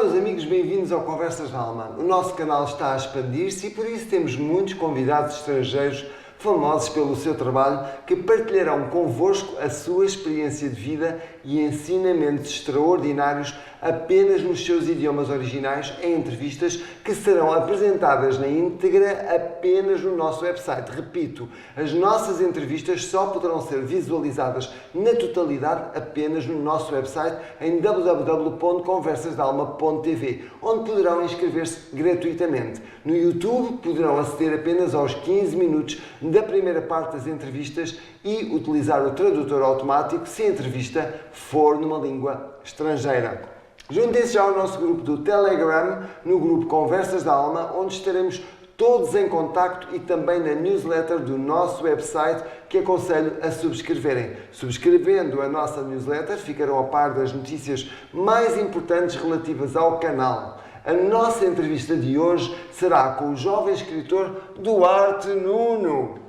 meus amigos, bem-vindos ao Conversas da Alma. O nosso canal está a expandir-se e por isso temos muitos convidados estrangeiros famosos pelo seu trabalho que partilharão convosco a sua experiência de vida e ensinamentos extraordinários apenas nos seus idiomas originais em entrevistas que serão apresentadas na íntegra apenas no nosso website. Repito, as nossas entrevistas só poderão ser visualizadas na totalidade apenas no nosso website em www.conversasdalma.tv, onde poderão inscrever-se gratuitamente. No YouTube poderão aceder apenas aos 15 minutos da primeira parte das entrevistas e utilizar o tradutor automático se a entrevista for numa língua estrangeira. Juntem-se já ao nosso grupo do Telegram, no grupo Conversas da Alma, onde estaremos todos em contacto e também na newsletter do nosso website que aconselho a subscreverem. Subscrevendo a nossa newsletter, ficarão a par das notícias mais importantes relativas ao canal. A nossa entrevista de hoje será com o jovem escritor Duarte Nuno,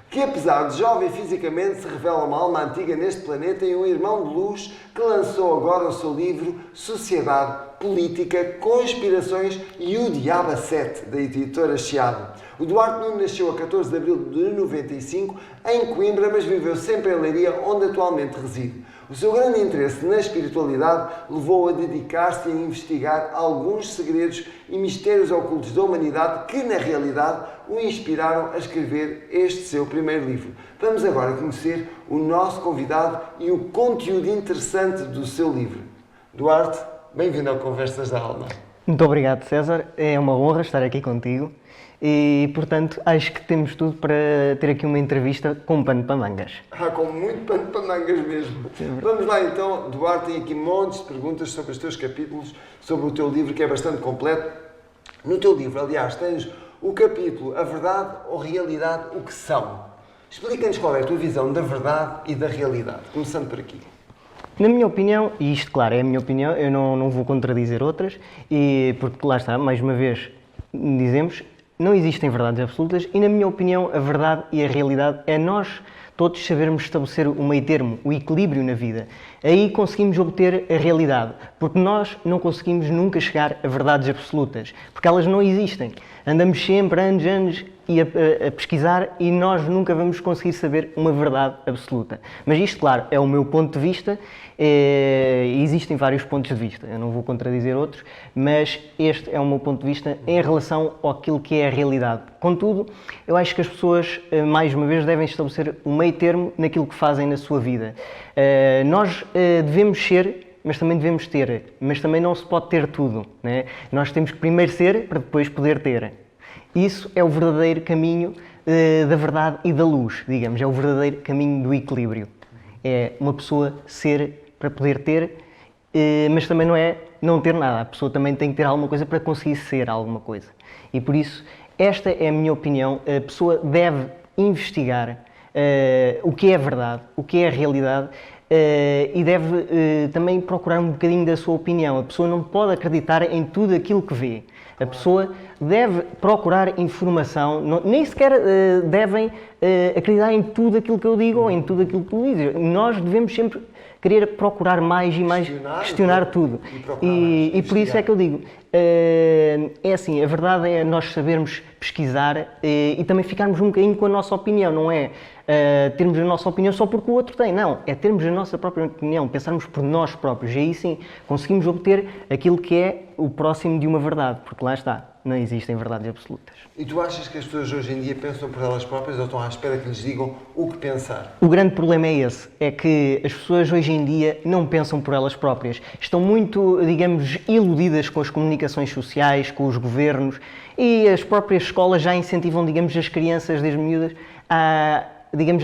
que apesar de jovem fisicamente se revela uma alma antiga neste planeta e um irmão de luz que lançou agora o seu livro Sociedade, Política, Conspirações e o Diabo a Sete, da editora Chiado. O Duarte Nuno nasceu a 14 de abril de 95 em Coimbra, mas viveu sempre em Leiria, onde atualmente reside. O seu grande interesse na espiritualidade levou-o a dedicar-se a investigar alguns segredos e mistérios ocultos da humanidade que, na realidade, o inspiraram a escrever este seu primeiro livro. Vamos agora conhecer o nosso convidado e o conteúdo interessante do seu livro. Duarte, bem-vindo ao Conversas da Alma. Muito obrigado, César. É uma honra estar aqui contigo e, portanto, acho que temos tudo para ter aqui uma entrevista com pano para mangas. Com muito pano para mangas mesmo. Vamos lá então, Duarte, tem aqui montes de perguntas sobre os teus capítulos, sobre o teu livro, que é bastante completo. No teu livro, aliás, tens o capítulo A Verdade ou Realidade, o que são? Explica-nos qual é a tua visão da verdade e da realidade, começando por aqui. Na minha opinião, e isto, claro, é a minha opinião, eu não vou contradizer outras, porque lá está, mais uma vez, dizemos, não existem verdades absolutas e, na minha opinião, a verdade e a realidade é nós todos sabermos estabelecer o meio termo, o equilíbrio na vida. Aí conseguimos obter a realidade, porque nós não conseguimos nunca chegar a verdades absolutas, porque elas não existem. Andamos sempre, anos, a pesquisar e nós nunca vamos conseguir saber uma verdade absoluta. Mas isto, claro, é o meu ponto de vista, existem vários pontos de vista, eu não vou contradizer outros, mas este é o meu ponto de vista em relação àquilo que é a realidade. Contudo, eu acho que as pessoas, mais uma vez, devem estabelecer um meio termo naquilo que fazem na sua vida. Nós devemos ser, mas também devemos ter, mas também não se pode ter tudo, né? Nós temos que primeiro ser para depois poder ter. Isso é o verdadeiro caminho da verdade e da luz, digamos, é o verdadeiro caminho do equilíbrio. É uma pessoa ser para poder ter, mas também não é não ter nada. A pessoa também tem que ter alguma coisa para conseguir ser alguma coisa. E por isso, esta é a minha opinião. A pessoa deve investigar o que é a verdade, o que é a realidade, e deve também procurar um bocadinho da sua opinião. A pessoa não pode acreditar em tudo aquilo que vê. A pessoa deve procurar informação, nem sequer devem acreditar em tudo aquilo que eu digo ou em tudo aquilo que tu dizes. Nós devemos sempre querer procurar mais e mais, questionar tudo. E por isso é que eu digo, é assim, a verdade é nós sabermos pesquisar e também ficarmos um bocadinho com a nossa opinião, não é termos a nossa opinião só porque o outro tem, não, é termos a nossa própria opinião, pensarmos por nós próprios, e aí sim conseguimos obter aquilo que é o próximo de uma verdade, porque lá está, não existem verdades absolutas. E tu achas que as pessoas hoje em dia pensam por elas próprias ou estão à espera que lhes digam o que pensar? O grande problema é esse, é que as pessoas hoje em dia não pensam por elas próprias. Estão muito, digamos, iludidas com as comunicações sociais, com os governos, e as próprias escolas já incentivam, digamos, as crianças desde miúdas a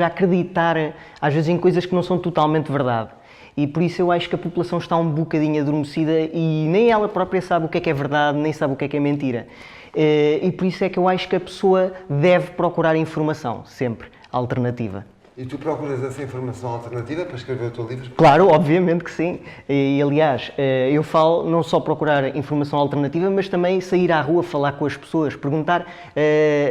acreditar, às vezes, em coisas que não são totalmente verdade. E por isso eu acho que a população está um bocadinho adormecida e nem ela própria sabe o que é verdade, nem sabe o que é mentira. E por isso é que eu acho que a pessoa deve procurar informação, sempre, alternativa. E tu procuras essa informação alternativa para escrever o teu livro? Claro, obviamente que sim. E, aliás, eu falo não só procurar informação alternativa, mas também sair à rua, falar com as pessoas, perguntar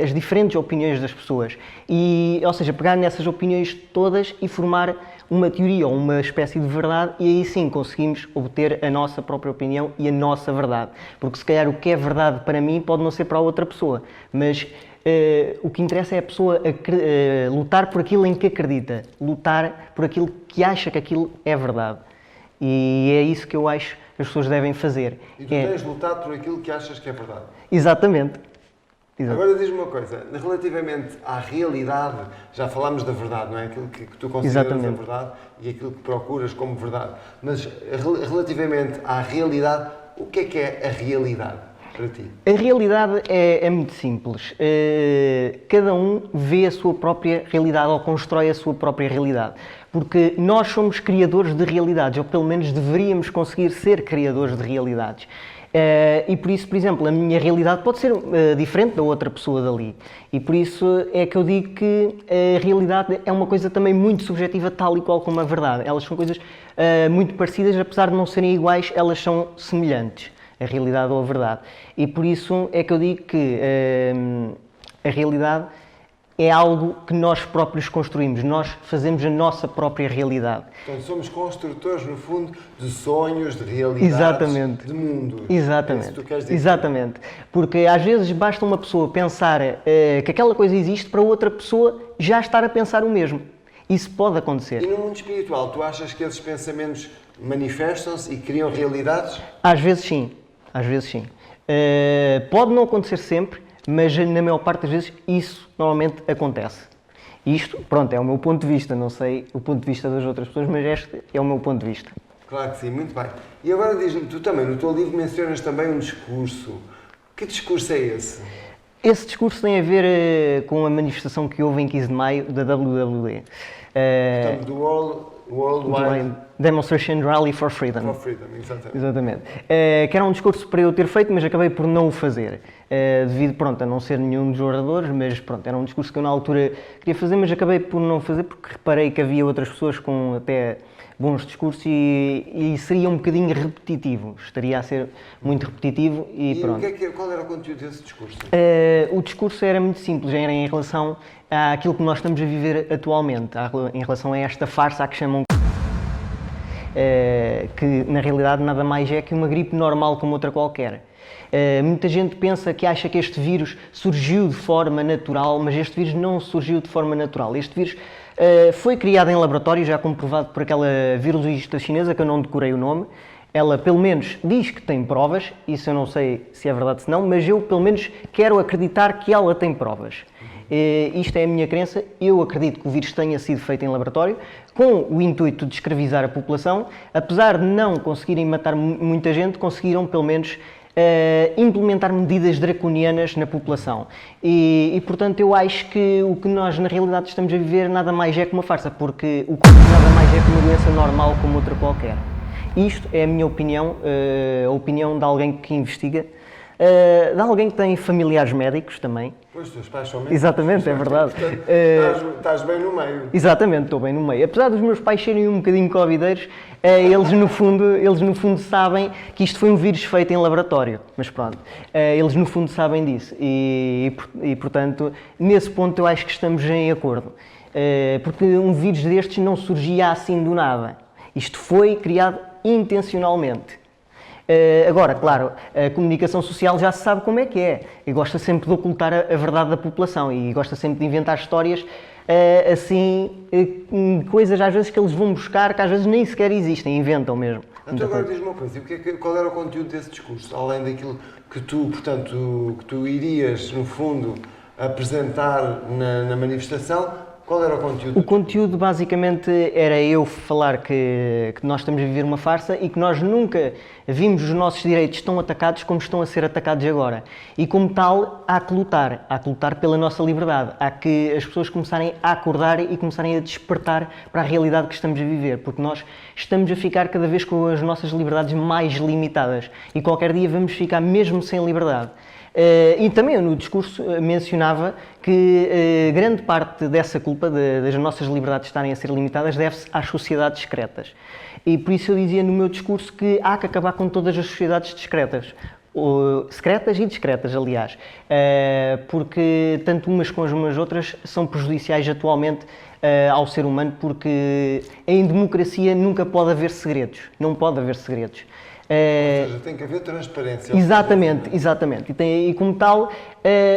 as diferentes opiniões das pessoas. E, ou seja, pegar nessas opiniões todas e formar uma teoria ou uma espécie de verdade e aí sim conseguimos obter a nossa própria opinião e a nossa verdade. Porque se calhar o que é verdade para mim pode não ser para a outra pessoa, mas o que interessa é a pessoa lutar por aquilo em que acredita, lutar por aquilo que acha que aquilo é verdade. E é isso que eu acho que as pessoas devem fazer. E tu tens lutado por aquilo que achas que é verdade. Exatamente. Agora diz-me uma coisa, relativamente à realidade, já falámos da verdade, não é? Aquilo que tu consideras a verdade e aquilo que procuras como verdade. Mas relativamente à realidade, o que é a realidade para ti? A realidade é muito simples. Cada um vê a sua própria realidade ou constrói a sua própria realidade. Porque nós somos criadores de realidades, ou pelo menos deveríamos conseguir ser criadores de realidades. E por isso, por exemplo, a minha realidade pode ser diferente da outra pessoa dali. E por isso é que eu digo que a realidade é uma coisa também muito subjetiva, tal e qual como a verdade. Elas são coisas muito parecidas, apesar de não serem iguais, elas são semelhantes, a realidade ou a verdade. E por isso é que eu digo que a realidade é algo que nós próprios construímos, nós fazemos a nossa própria realidade. Então somos construtores, no fundo, de sonhos, de realidades, exatamente, de mundos. Exatamente, é isso que tu queres dizer. Exatamente. Porque às vezes basta uma pessoa pensar que aquela coisa existe para outra pessoa já estar a pensar o mesmo. Isso pode acontecer. E no mundo espiritual, tu achas que esses pensamentos manifestam-se e criam realidades? Às vezes sim, às vezes sim. Pode não acontecer sempre, mas na maior parte das vezes isso normalmente acontece. Isto, pronto, é o meu ponto de vista, não sei o ponto de vista das outras pessoas, mas este é o meu ponto de vista. Claro que sim, muito bem. E agora diz-me, tu também, no teu livro mencionas também um discurso. Que discurso é esse? Esse discurso tem a ver com a manifestação que houve em 15 de maio da WWD. Portanto, do Worldwide Demonstration Rally for Freedom. For Freedom, exatamente. Exatamente. Que era um discurso para eu ter feito, mas acabei por não o fazer. Devido, pronto, a não ser nenhum dos oradores, mas pronto, era um discurso que eu na altura queria fazer, mas acabei por não fazer porque reparei que havia outras pessoas com até bons discursos e seria um bocadinho repetitivo. Estaria a ser muito repetitivo e pronto. Qual era o conteúdo desse discurso? O discurso era muito simples, era em relação àquilo que nós estamos a viver atualmente, em relação a esta farsa a que chamam que na realidade nada mais é que uma gripe normal como outra qualquer. Muita gente pensa que acha que este vírus surgiu de forma natural, mas este vírus não surgiu de forma natural. Este vírus foi criado em laboratório, já comprovado por aquela virologista chinesa, que eu não decorei o nome. Ela, pelo menos, diz que tem provas, isso eu não sei se é verdade ou não, mas eu, pelo menos, quero acreditar que ela tem provas. Isto é a minha crença, eu acredito que o vírus tenha sido feito em laboratório, com o intuito de escravizar a população. Apesar de não conseguirem matar muita gente, conseguiram, pelo menos, implementar medidas draconianas na população. E, portanto, eu acho que o que nós, na realidade, estamos a viver nada mais é que uma farsa, porque o Covid nada mais é que uma doença normal como outra qualquer. Isto é a minha opinião, a opinião de alguém que investiga, de alguém que tem familiares médicos também. Pois, os teus pais são médicos. Exatamente, é verdade. Portanto, estás bem no meio. Exatamente, estou bem no meio. Apesar dos meus pais serem um bocadinho covideiros, eles no fundo sabem que isto foi um vírus feito em laboratório. Mas pronto, eles no fundo sabem disso. E portanto, nesse ponto eu acho que estamos em acordo. Porque um vírus destes não surgia assim do nada. Isto foi criado intencionalmente. Agora, claro, a comunicação social já se sabe como é que é e gosta sempre de ocultar a verdade da população e gosta sempre de inventar histórias assim, coisas às vezes que eles vão buscar que às vezes nem sequer existem, inventam mesmo. Então agora diz-me uma coisa, qual era o conteúdo desse discurso, além daquilo que tu, portanto, que tu irias, no fundo, apresentar na manifestação? Qual era o conteúdo? O conteúdo basicamente era eu falar que nós estamos a viver uma farsa e que nós nunca vimos os nossos direitos tão atacados como estão a ser atacados agora. E como tal, há que lutar pela nossa liberdade. Há que as pessoas começarem a acordar e começarem a despertar para a realidade que estamos a viver, porque nós estamos a ficar cada vez com as nossas liberdades mais limitadas e qualquer dia vamos ficar mesmo sem liberdade. E também eu no discurso mencionava que grande parte dessa culpa das nossas liberdades estarem a ser limitadas deve-se às sociedades discretas. E por isso eu dizia no meu discurso que há que acabar com todas as sociedades discretas. secretas e discretas, aliás, porque tanto umas como as outras são prejudiciais atualmente ao ser humano, porque em democracia nunca pode haver segredos, não pode haver segredos. Ou seja, tem que haver transparência. Exatamente, exatamente. E como tal,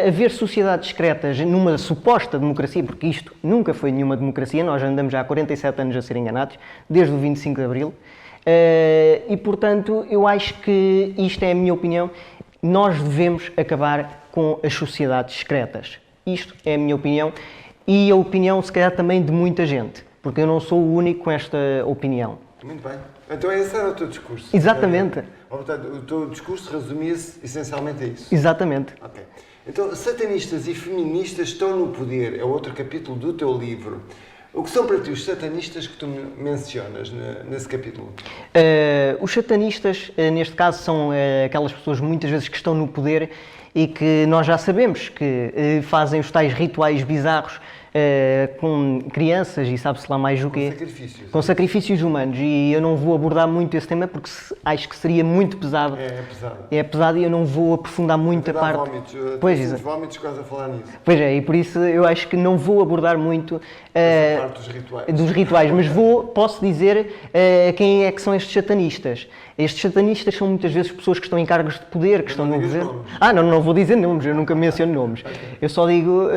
haver sociedades secretas numa suposta democracia, porque isto nunca foi nenhuma democracia, nós andamos já há 47 anos a ser enganados, desde o 25 de Abril, e portanto eu acho que isto é a minha opinião, nós devemos acabar com as sociedades secretas. Isto é a minha opinião e a opinião se calhar também de muita gente, porque eu não sou o único com esta opinião. Muito bem. Então esse era o teu discurso. Exatamente. Portanto, o teu discurso resumia-se essencialmente a isso. Exatamente. Ok. Então, satanistas e feministas estão no poder, é outro capítulo do teu livro. O que são para ti os satanistas que tu mencionas nesse capítulo? Os satanistas, neste caso, são aquelas pessoas muitas vezes que estão no poder e que nós já sabemos que fazem os tais rituais bizarros com crianças e sabe-se lá mais o quê. Com sacrifícios humanos. E eu não vou abordar muito esse tema porque acho que seria muito pesado. É pesado. É pesado e eu não vou aprofundar muito a parte. Vómitos. Pois, vómitos quase a falar nisso. Pois é, e por isso eu acho que não vou abordar muito essa parte dos rituais. Mas posso dizer quem é que são estes satanistas. Estes satanistas são muitas vezes pessoas que estão em cargos de poder, que estão no governo. Não vou dizer nomes, eu nunca menciono nomes. Okay. Eu só digo,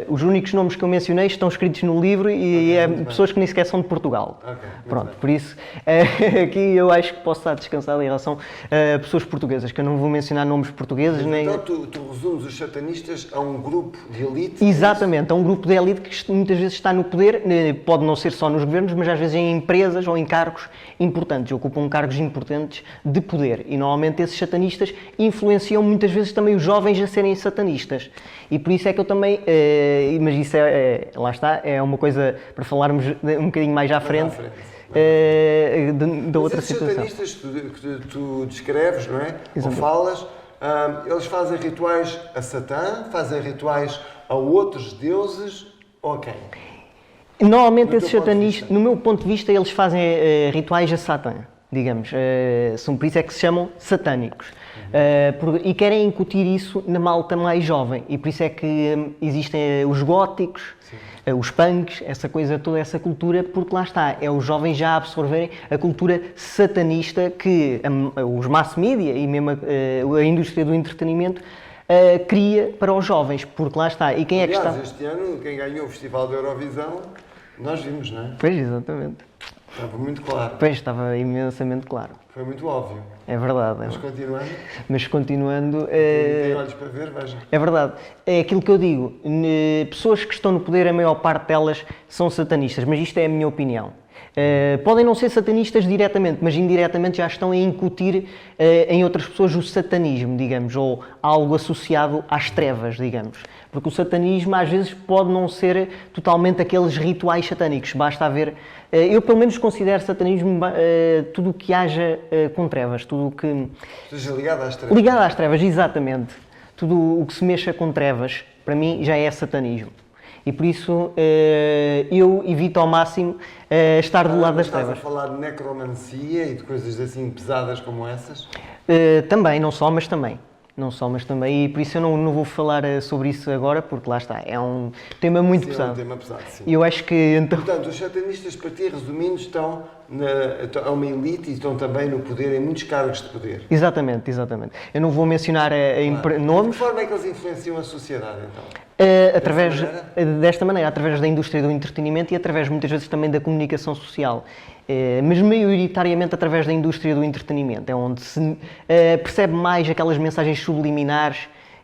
os únicos nomes que eu mencionei estão escritos no livro e pessoas que nem sequer são de Portugal. Pronto, por isso, aqui eu acho que posso estar descansado em relação a pessoas portuguesas, que eu não vou mencionar nomes portugueses. Então tu resumes os satanistas a um grupo de elite? Exatamente, a um grupo de elite que muitas vezes está no poder, pode não ser só nos governos, mas às vezes em empresas ou em cargos importantes, ocupam cargos importantes de poder e normalmente esses satanistas influenciam muitas vezes também os jovens a serem satanistas e por isso é que eu também, mas isso lá está, é uma coisa para falarmos um bocadinho mais à frente. Da outra situação. Os satanistas que tu descreves, não é? Ou falas, eles fazem rituais a Satã, fazem rituais a outros deuses ou a quem? Normalmente esses satanistas, no meu ponto de vista, eles fazem rituais a Satã, digamos. Por isso é que se chamam satânicos. E querem incutir isso na malta mais jovem. E por isso é que existem os góticos, os punks, essa coisa toda, essa cultura, porque lá está, é os jovens já absorverem a cultura satanista que os mass media e mesmo a indústria do entretenimento cria para os jovens, porque lá está. E quem Aliás, é que está? Este ano, quem ganhou o Festival da Eurovisão, nós vimos, não é? Pois, exatamente. Estava muito claro. Pois, estava imensamente claro. Foi muito óbvio. É verdade. Mas continuando... Tem olhos para ver, veja. É verdade. É aquilo que eu digo. Pessoas que estão no poder, a maior parte delas são satanistas, mas isto é a minha opinião. Podem não ser satanistas diretamente, mas indiretamente já estão a incutir em outras pessoas o satanismo, digamos, ou algo associado às trevas, digamos. Porque o satanismo às vezes pode não ser totalmente aqueles rituais satânicos, basta haver... Eu pelo menos considero satanismo tudo o que haja com trevas, tudo o que... Seja ligado às trevas. Ligado às trevas, exatamente. Tudo o que se mexa com trevas, para mim, já é satanismo. E por isso eu evito ao máximo estar do lado das trevas. Estás a falar de necromancia e de coisas assim pesadas como essas? Também, não só, mas também. Não só, mas também. E por isso eu não vou falar sobre isso agora, porque lá está, é um tema muito pesado. É um tema pesado, sim. E eu acho que então... Portanto, os satanistas, para ti, resumindo, estão a uma elite e estão também no poder, em muitos cargos de poder. Exatamente, exatamente. Eu não vou mencionar nomes. De que forma é que eles influenciam a sociedade, então? Desta maneira, através da indústria do entretenimento e através, muitas vezes, também da comunicação social. Mas maioritariamente através da indústria do entretenimento, é onde se percebe mais aquelas mensagens subliminares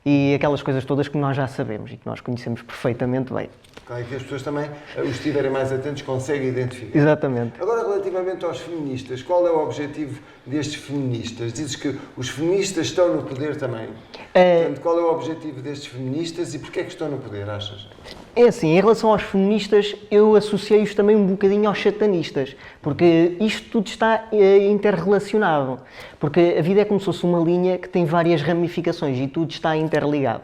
e aquelas coisas todas que nós já sabemos e que nós conhecemos perfeitamente bem. Claro, e que as pessoas também, os estiverem mais atentos, conseguem identificar. Exatamente. Agora, relativamente aos feministas, qual é o objetivo destes feministas? Dizes que os feministas estão no poder também. Portanto, qual é o objetivo destes feministas e porquê é que estão no poder, achas? É assim, em relação aos feministas, eu associei-os também um bocadinho aos satanistas, porque isto tudo está interrelacionado. Porque a vida é como se fosse uma linha que tem várias ramificações e tudo está interligado.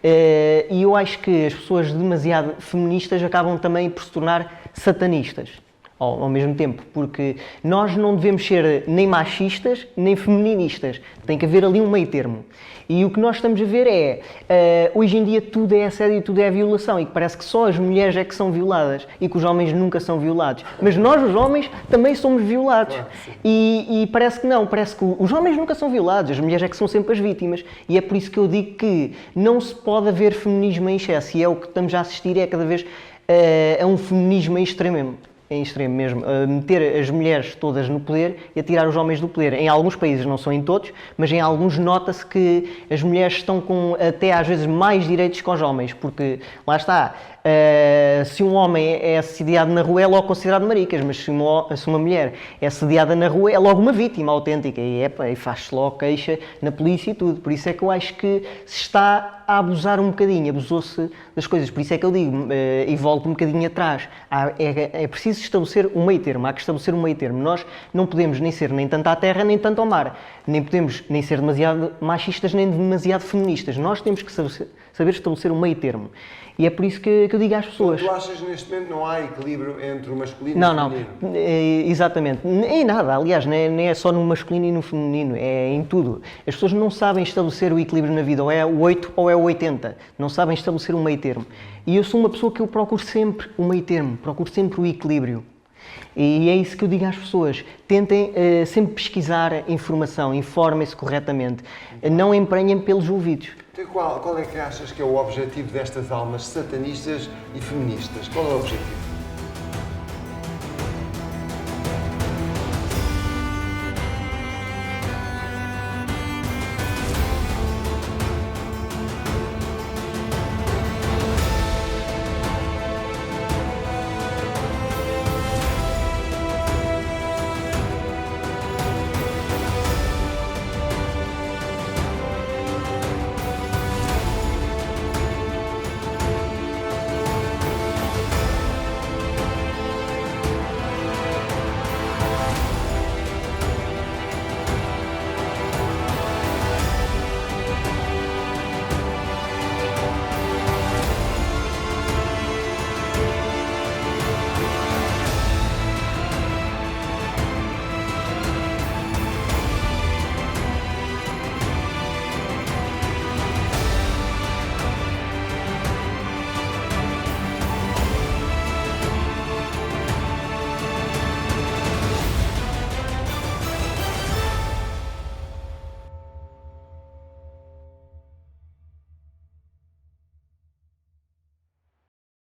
E eu acho que as pessoas demasiado feministas acabam também por se tornar satanistas. ao mesmo tempo, porque nós não devemos ser nem machistas nem feministas, tem que haver ali um meio termo. E o que nós estamos a ver é, hoje em dia tudo é assédio e tudo é violação, e que parece que só as mulheres é que são violadas e que os homens nunca são violados. Mas nós, os homens, também somos violados. Claro, e parece que não, parece que os homens nunca são violados, as mulheres é que são sempre as vítimas. E é por isso que eu digo que não se pode haver feminismo em excesso, e é o que estamos a assistir, é cada vez a um feminismo em extremo mesmo, a meter as mulheres todas no poder e a tirar os homens do poder. Em alguns países, não são em todos, mas em alguns nota-se que as mulheres estão com até às vezes mais direitos que os homens, porque lá está, se um homem é assediado na rua é logo considerado maricas, mas se uma mulher é assediada na rua é logo uma vítima autêntica e faz-se logo queixa na polícia e tudo. Por isso é que eu acho que se está a abusar um bocadinho, abusou-se das coisas. Por isso é que eu digo, e volto um bocadinho atrás, é preciso estabelecer um meio termo, há que estabelecer um meio termo. Nós não podemos nem ser nem tanto à terra nem tanto ao mar, nem podemos nem ser demasiado machistas nem demasiado feministas. Nós temos que saber estabelecer um meio termo. E é por isso que eu digo às pessoas... Tu achas que neste momento não há equilíbrio entre o masculino e Não, o feminino? não, exatamente. Em nada, aliás, nem é só no masculino e no feminino, é em tudo. As pessoas não sabem estabelecer o equilíbrio na vida, ou é o 8 ou é o 80. Não sabem estabelecer um meio termo. E eu sou uma pessoa que eu procuro sempre o meio termo, procuro sempre o equilíbrio. E é isso que eu digo às pessoas. Tentem sempre pesquisar informação, informem-se corretamente. Não emprenhem pelos ouvidos. Então, qual é que achas que é o objetivo destas almas satanistas e feministas? Qual é o objetivo?